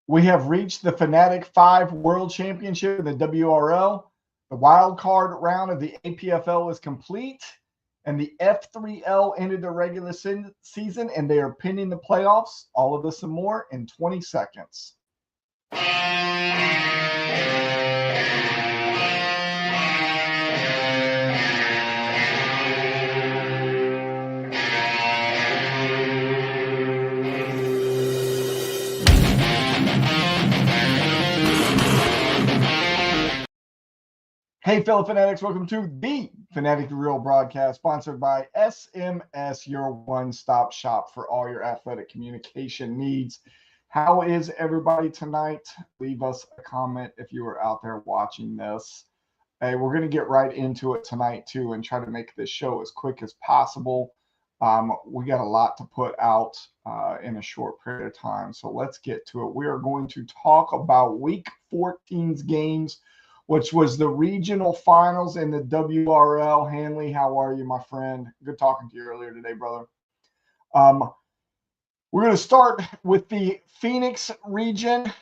We have reached the Fanatic Five World Championship in the WRL. The wild card round of the APFL is complete, and the F3L ended the regular season, and they are pinning the playoffs. All of this and more in 20 seconds. Hey, fellow Fanatics, welcome to the Fanatic Real broadcast, sponsored by SMS, your one-stop shop for all your athletic communication needs. How is everybody tonight? Leave us a comment if you are out there watching this. Hey, we're going to get right into it tonight, too, and try to make this show as quick as possible. We got a lot to put out in a short period of time, so let's get to it. We are going to talk about Week 14's games, which was the regional finals in the WRL. Hanley, how are you, my friend? Good talking to you earlier today, brother. We're going to start with the Phoenix region. Let's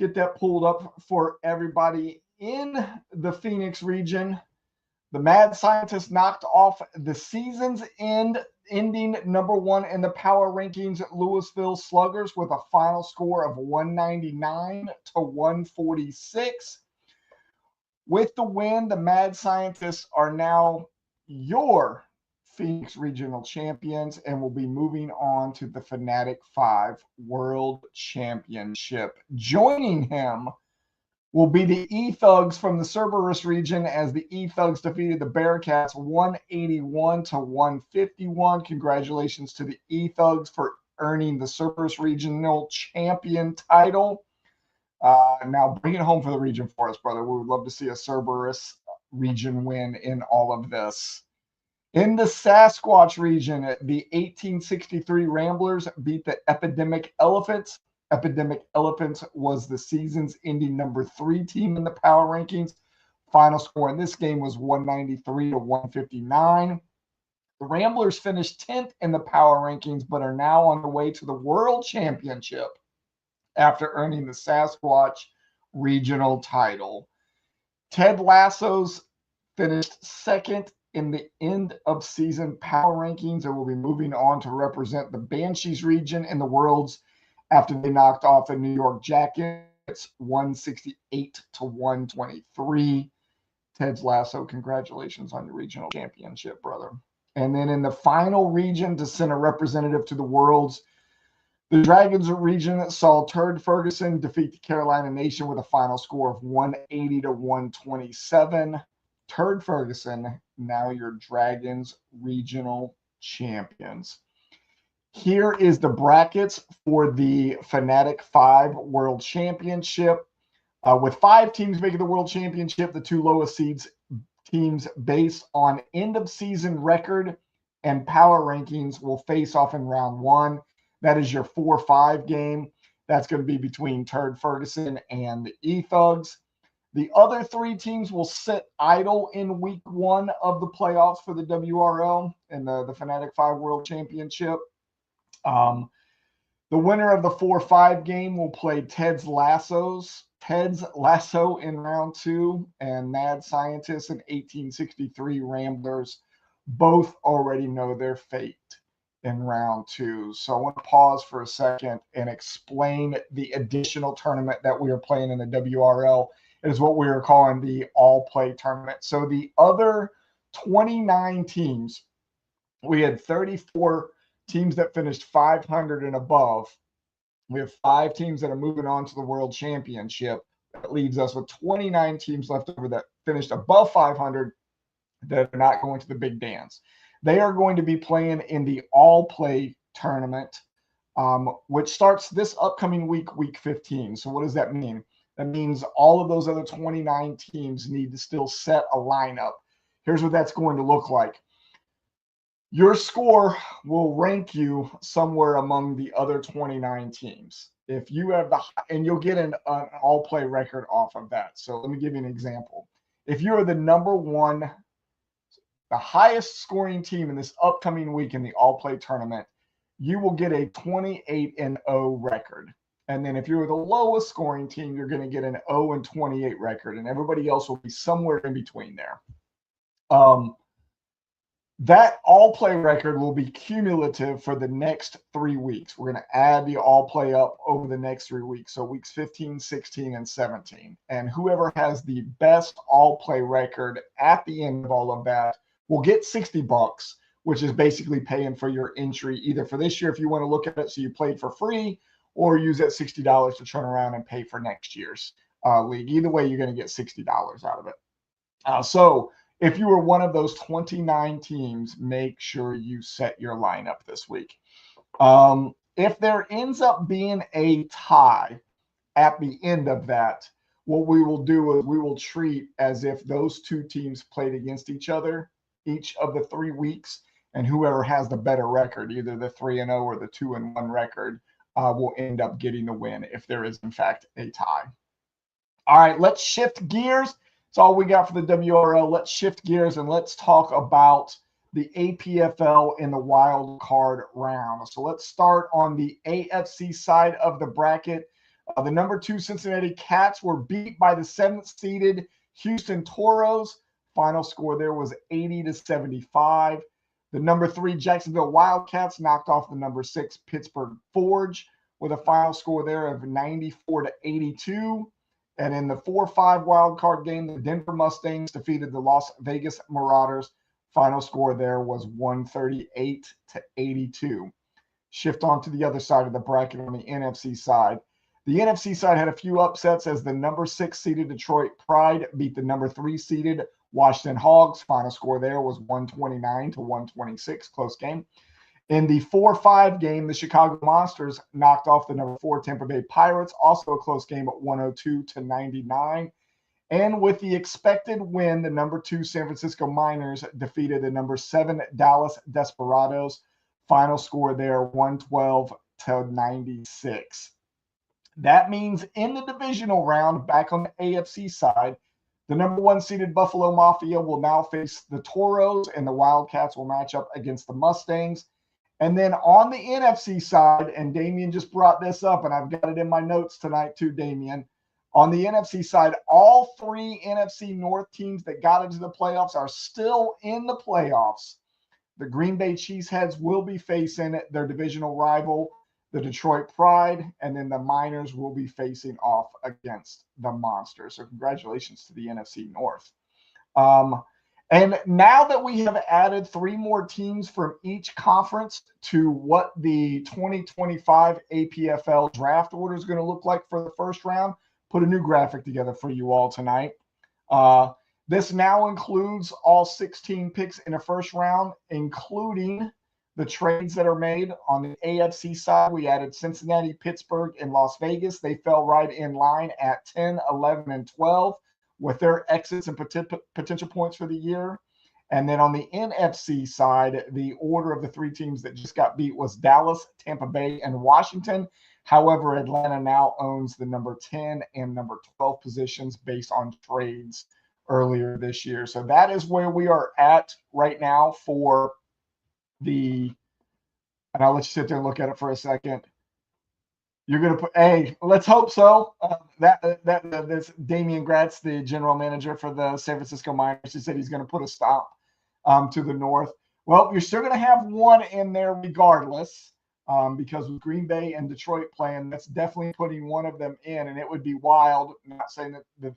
get that pulled up for everybody. In the Phoenix region, the Mad Scientist knocked off the season's ending number one in the power rankings, Louisville Sluggers, with a final score of 199 to 146. With the win, the Mad Scientists are now your Phoenix Regional Champions and will be moving on to the Fanatic Five World Championship. Joining him will be the E-Thugs from the Cerberus region, as the E-Thugs defeated the Bearcats 181 to 151. Congratulations to the E-Thugs for earning the Cerberus Regional Champion title. Now bring it home for the region for us, brother. We would love to see a Cerberus region win in all of this. In the Sasquatch region, the 1863 Ramblers beat the Epidemic Elephants. Epidemic Elephants was the season's ending number 3 team in the power rankings. Final score in this game was 193 to 159. The Ramblers finished 10th in the power rankings, but are now on the way to the World Championship after earning the Sasquatch regional title. Ted Lasso's finished second in the end of season power rankings and will be moving on to represent the Banshees region in the Worlds after they knocked off the New York Jackets 168 to 123. Ted Lasso, congratulations on your regional championship, brother. And then in the final region to send a representative to the Worlds, the Dragons region saw Turd Ferguson defeat the Carolina Nation with a final score of 180 to 127. Turd Ferguson, now your Dragons regional champions. Here is the brackets for the Fanatic 5 World Championship. With 5 teams making the World Championship, the 2 lowest seeds teams based on end-of-season record and power rankings will face off in round 1. That is your 4-5 game. That's going to be between Turd Ferguson and the E-Thugs. The other 3 teams will sit idle in week 1 of the playoffs for the WRL and the Fanatic 5 World Championship. The winner of the 4-5 game will play Ted's Lasso in round 2, and Mad Scientists and 1863 Ramblers both already know their fate in round 2. So I want to pause for a second and explain the additional tournament that we are playing in the WRL. It is what we are calling the all-play tournament. So the other 29 teams, we had 34 teams that finished 500 and above. We have 5 teams that are moving on to the World Championship. That leaves us with 29 teams left over that finished above 500 that are not going to the big dance. They are going to be playing in the all-play tournament, which starts this upcoming week, week 15. So what does that mean? That means all of those other 29 teams need to still set a lineup. Here's what that's going to look like. Your score will rank you somewhere among the other 29 teams. If you have and you'll get an all-play record off of that. So let me give you an example. If you are the number 1, the highest scoring team in this upcoming week in the all-play tournament, you will get a 28-0 record. And then if you're the lowest scoring team, you're going to get an 0-28 record, and everybody else will be somewhere in between there. That all-play record will be cumulative for the next 3 weeks. We're going to add the all-play up over the next 3 weeks, so weeks 15, 16, and 17. And whoever has the best all-play record at the end of all of that will get $60, which is basically paying for your entry either for this year if you want to look at it so you played for free, or use that $60 to turn around and pay for next year's league. Either way, you're going to get $60 out of it. So if you were one of those 29 teams, make sure you set your lineup this week. If there ends up being a tie at the end of that, what we will do is we will treat as if those two teams played against each other each of the 3 weeks, and whoever has the better record, either the 3-0 or the 2-1 record, will end up getting the win if there is, in fact, a tie. All right, let's shift gears. That's all we got for the WRL. Let's shift gears and let's talk about the APFL in the wild card round. So let's start on the AFC side of the bracket. The number 2 Cincinnati Cats were beat by the 7th seeded Houston Toros. Final score there was 80-75. The number 3 Jacksonville Wildcats knocked off the number 6 Pittsburgh Forge with a final score there of 94-82. And in the 4-5 wild card game, the Denver Mustangs defeated the Las Vegas Marauders. Final score there was 138-82. Shift on to the other side of the bracket on the NFC side. The NFC side had a few upsets as the number 6 seeded Detroit Pride beat the number 3 seeded Washington Hogs. Final score there was 129-126, close game. In the 4-5 game, the Chicago Monsters knocked off the number 4 Tampa Bay Pirates, also a close game at 102-99. And with the expected win, the number 2 San Francisco Miners defeated the number 7 Dallas Desperados. Final score there 112-96. That means in the divisional round, back on the AFC side, the number 1 seeded Buffalo Mafia will now face the Toros, and the Wildcats will match up against the Mustangs. And then on the NFC side, and Damien just brought this up, and I've got it in my notes tonight too, Damien. On the NFC side, all 3 NFC North teams that got into the playoffs are still in the playoffs. The Green Bay Cheeseheads will be facing their divisional rival, the Detroit Pride, and then the Miners will be facing off against the Monsters. So congratulations to the NFC North. And now that we have added 3 more teams from each conference to what the 2025 APFL draft order is going to look like for the first round, put a new graphic together for you all tonight. This now includes all 16 picks in the first round, including the trades that are made. On the AFC side, we added Cincinnati, Pittsburgh, and Las Vegas. They fell right in line at 10, 11, and 12 with their exits and potential points for the year. And then on the NFC side, the order of the 3 teams that just got beat was Dallas, Tampa Bay, and Washington. However, Atlanta now owns the number 10 and number 12 positions based on trades earlier this year. So that is where we are at right now for and I'll let you sit there and look at it for a second. You're going to put, hey, let's hope so. This Damian Gratz, the general manager for the San Francisco Miners, he said he's going to put a stop to the North. Well, you're still going to have one in there regardless, because with Green Bay and Detroit playing, that's definitely putting one of them in, and it would be wild. I'm not saying that this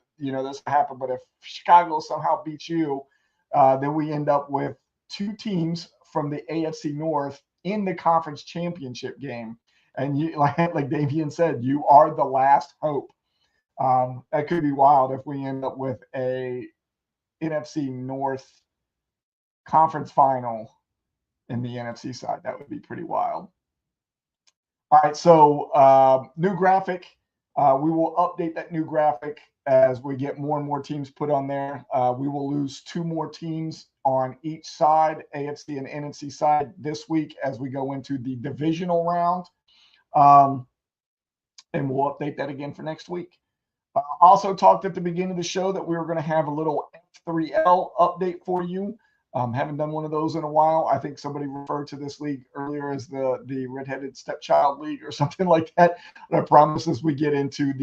will happen, but if Chicago somehow beats you, then we end up with 2 teams from the AFC North in the conference championship game. And you, like Davian said, you are the last hope. That could be wild if we end up with a NFC North conference final in the NFC side. That would be pretty wild. All right, so new graphic. We will update that new graphic as we get more and more teams put on there. We will lose 2 more teams on each side, AFC and NFC side, this week as we go into the divisional round. And we'll update that again for next week. Also talked at the beginning of the show that we were going to have a little F3L update for you. Haven't done one of those in a while. I think somebody referred to this league earlier as the redheaded stepchild league or something like that. But I promise as we get into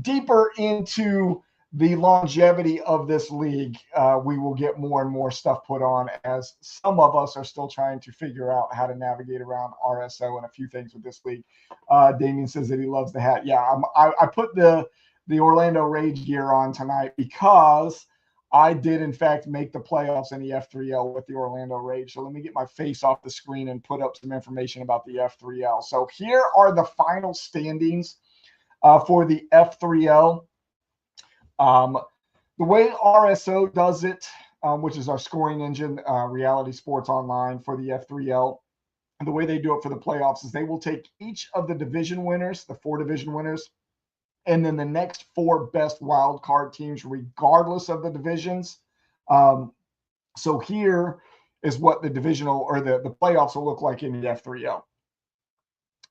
deeper into the longevity of this league, we will get more and more stuff put on, as some of us are still trying to figure out how to navigate around RSO and a few things with this league. Damien says that he loves the hat. Yeah, I put the Orlando Rage gear on tonight because I did, in fact, make the playoffs in the F3L with the Orlando Rage. So let me get my face off the screen and put up some information about the F3L. So here are the final standings for the F3L. The way RSO does it, which is our scoring engine, Reality Sports Online for the F3L, and the way they do it for the playoffs is they will take each of the division winners, the 4 division winners, and then the next 4 best wild card teams, regardless of the divisions. So here is what the divisional or the playoffs will look like in the F3L.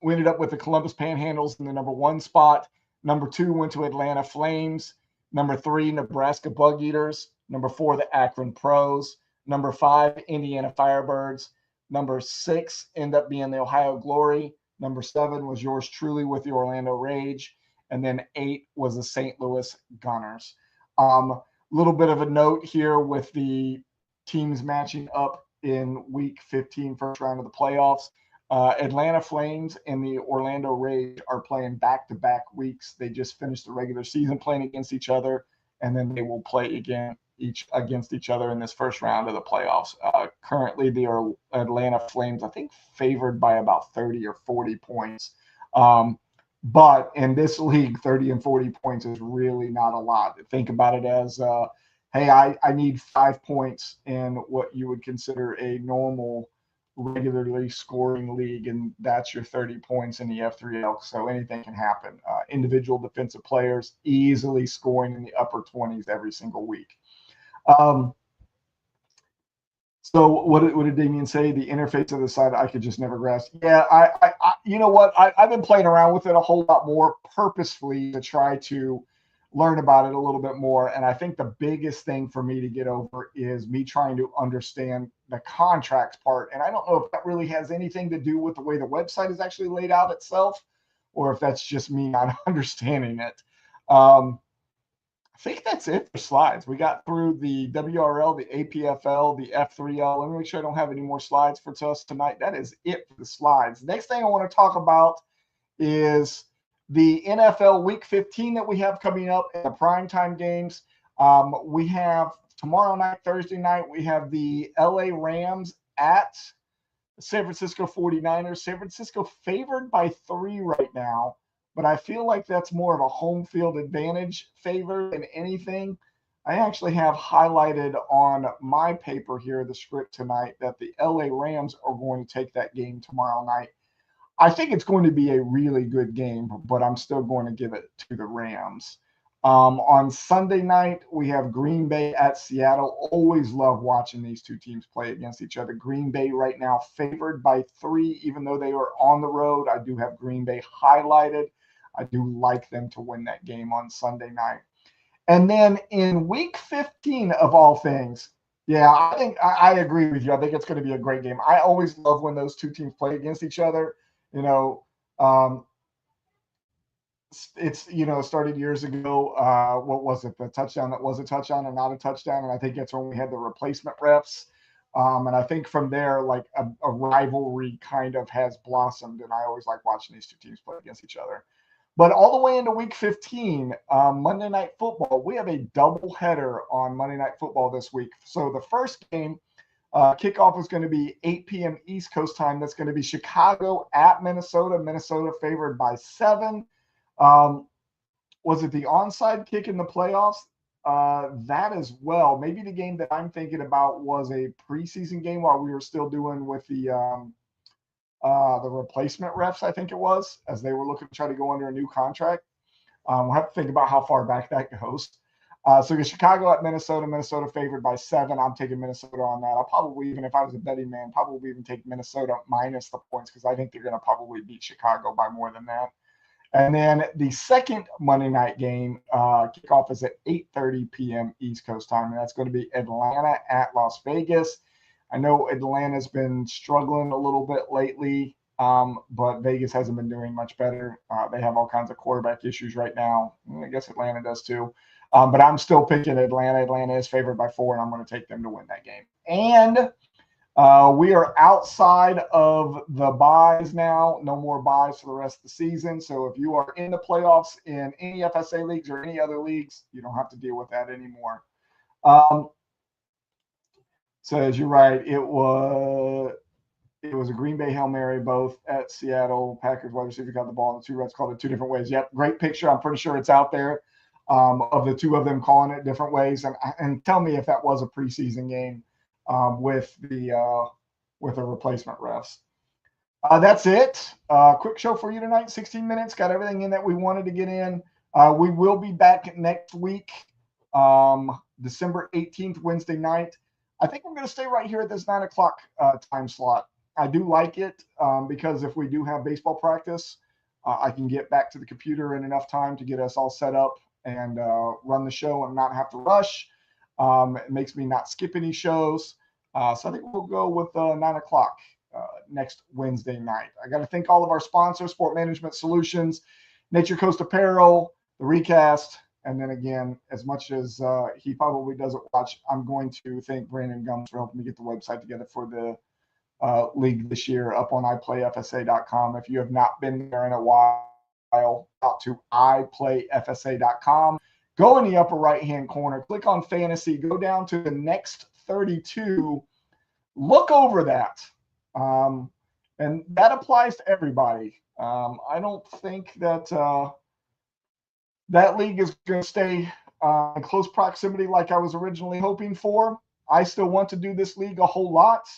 We ended up with the Columbus Panhandles in the number 1 spot. Number 2 went to Atlanta Flames. Number 3, Nebraska Bug Eaters. Number 4, the Akron Pros. Number 5, Indiana Firebirds. Number 6 ended up being the Ohio Glory. Number 7 was yours truly with the Orlando Rage. And then 8 was the St. Louis Gunners. Little bit of a note here with the teams matching up in week 15, first round of the playoffs. Atlanta Flames and the Orlando Rage are playing back-to-back weeks. They just finished the regular season playing against each other, and then they will play again against each other in this first round of the playoffs. Currently, the Atlanta Flames, I think, favored by about 30 or 40 points. But in this league, 30 and 40 points is really not a lot. Think about it as, hey, I need 5 points in what you would consider a normal regularly scoring league, and that's your 30 points in the F3L. So anything can happen. Individual defensive players easily scoring in the upper 20s every single week. So what did Damien say? The interface of the site I could just never grasp. Yeah, I you know what? I've been playing around with it a whole lot more purposefully to try to learn about it a little bit more. And I think the biggest thing for me to get over is me trying to understand the contracts part. And I don't know if that really has anything to do with the way the website is actually laid out itself, or if that's just me not understanding it. I think that's it for slides. We got through the WRL, the APFL, the F3L. Let me make sure I don't have any more slides for us tonight. That is it for the slides. Next thing I want to talk about is the NFL Week 15 that we have coming up in the primetime games. We have tomorrow night, Thursday night, we have the LA Rams at San Francisco 49ers. San Francisco favored by 3 right now, but I feel like that's more of a home field advantage favor than anything. I actually have highlighted on my paper here, the script tonight, that the LA Rams are going to take that game tomorrow night. I think it's going to be a really good game, but I'm still going to give it to the Rams. On Sunday night, we have Green Bay at Seattle. Always love watching these two teams play against each other. Green Bay right now favored by 3, even though they are on the road. I do have Green Bay highlighted. I do like them to win that game on Sunday night. And then in week 15 of all things, yeah, I think I agree with you. I think it's going to be a great game. I always love when those two teams play against each other. You know, it's, you know, started years ago. What was it? The touchdown that was a touchdown and not a touchdown. And I think that's when we had the replacement refs. And I think from there, like a rivalry kind of has blossomed. And I always like watching these two teams play against each other. But all the way into week 15, Monday Night Football, we have a doubleheader on Monday Night Football this week. So the first game, kickoff is going to be 8 p.m. East Coast time. That's going to be Chicago at Minnesota. Minnesota favored by 7. Was it the onside kick in the playoffs? That as well. Maybe the game that I'm thinking about was a preseason game while we were still doing with the replacement refs, I think it was, as they were looking to try to go under a new contract. We'll have to think about how far back that goes. So the Chicago at Minnesota, Minnesota favored by 7. I'm taking Minnesota on that. I'll probably, even if I was a betting man, probably even take Minnesota minus the points because I think they're going to probably beat Chicago by more than that. And then the second Monday night game, kickoff is at 8:30 p.m. East Coast time, and that's going to be Atlanta at Las Vegas. I know Atlanta's been struggling a little bit lately, but Vegas hasn't been doing much better. They have all kinds of quarterback issues right now. I guess Atlanta does too. But I'm still picking Atlanta. Atlanta is favored by 4, and I'm going to take them to win that game. And we are outside of the buys now. No more buys for the rest of the season. So if you are in the playoffs in any FSA leagues or any other leagues, you don't have to deal with that anymore. Says you're right. It was a Green Bay Hail Mary, both at Seattle. Packers wide receiver got the ball, and the 2 refs called it 2 different ways. Yep, great picture. I'm pretty sure it's out there of the 2 of them calling it different ways. And tell me if that was a preseason game with the replacement refs. That's it. Quick show for you tonight. 16 minutes. Got everything in that we wanted to get in. We will be back next week, December 18th, Wednesday night. I think we're going to stay right here at this 9 o'clock time slot. I do like it because if we do have baseball practice, I can get back to the computer in enough time to get us all set up and run the show and not have to rush. It makes me not skip any shows. So I think we'll go with 9 o'clock next Wednesday night. I got to thank all of our sponsors, Sport Management Solutions, Nature Coast Apparel, The Recast, and then again, as much as he probably doesn't watch, I'm going to thank Brandon Gums for helping me get the website together for the league this year up on iPlayFSA.com. If you have not been there in a while, out to iPlayFSA.com. Go in the upper right-hand corner, click on Fantasy, go down to the next 32. Look over that. And that applies to everybody. I don't think that that league is going to stay in close proximity like I was originally hoping for. I still want to do this league a whole lot.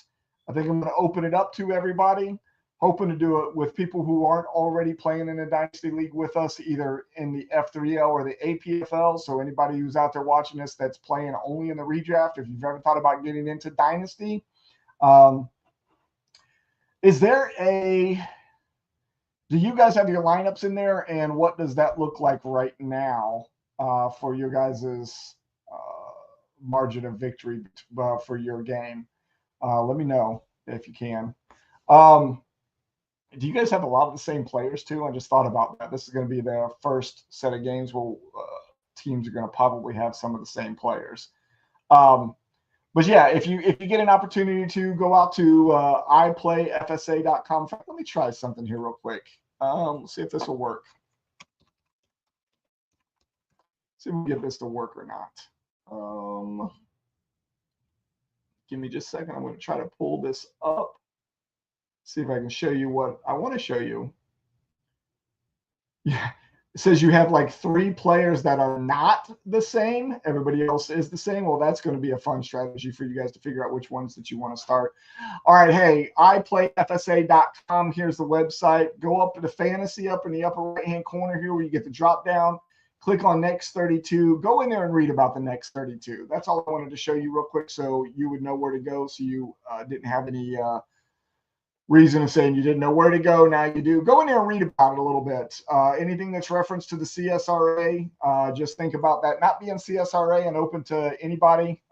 I think I'm going to open it up to everybody, hoping to do it with people who aren't already playing in a Dynasty League with us, either in the F3L or the APFL. So anybody who's out there watching this that's playing only in the redraft, if you've ever thought about getting into Dynasty, is there do you guys have your lineups in there, and what does that look like right now for your guys' margin of victory for your game? Let me know if you can. Do you guys have a lot of the same players too? I just thought about that. This is going to be the first set of games where teams are going to probably have some of the same players. But yeah, if you get an opportunity to go out to iPlayFSA.com, let me try something here real quick. See if this will work. See if we can get this to work or not. Give me just a second. I'm going to try to pull this up. See if I can show you what I want to show you. Yeah. It says you have like 3 players that are not the same. Everybody else is the same. Well, that's going to be a fun strategy for you guys to figure out which ones that you want to start. All right. Hey, iPlayFSA.com. Here's the website. Go up to the fantasy up in the upper right-hand corner here where you get the drop down. Click on next 32. Go in there and read about the next 32. That's all I wanted to show you real quick so you would know where to go, so you didn't have any reason of saying you didn't know where to go. Now you do. Go in there and read about it a little bit. Anything that's referenced to the CSRA, just think about that not being CSRA and open to anybody.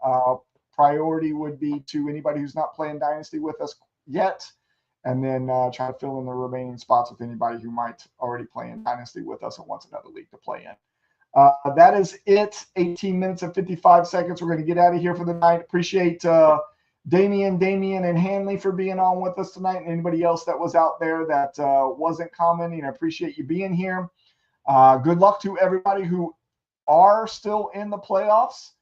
Priority would be to anybody who's not playing Dynasty with us yet, and then try to fill in the remaining spots with anybody who might already play in Dynasty with us and wants another league to play in. That is it. 18 minutes and 55 seconds. We're going to get out of here for the night. Appreciate Damian, and Hanley for being on with us tonight, and anybody else that was out there that wasn't commenting. I appreciate you being here. Good luck to everybody who are still in the playoffs.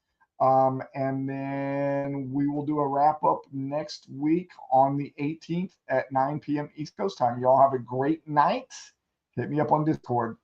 And then we will do a wrap up next week on the 18th at 9 p.m. East Coast time. Y'all have a great night. Hit me up on Discord.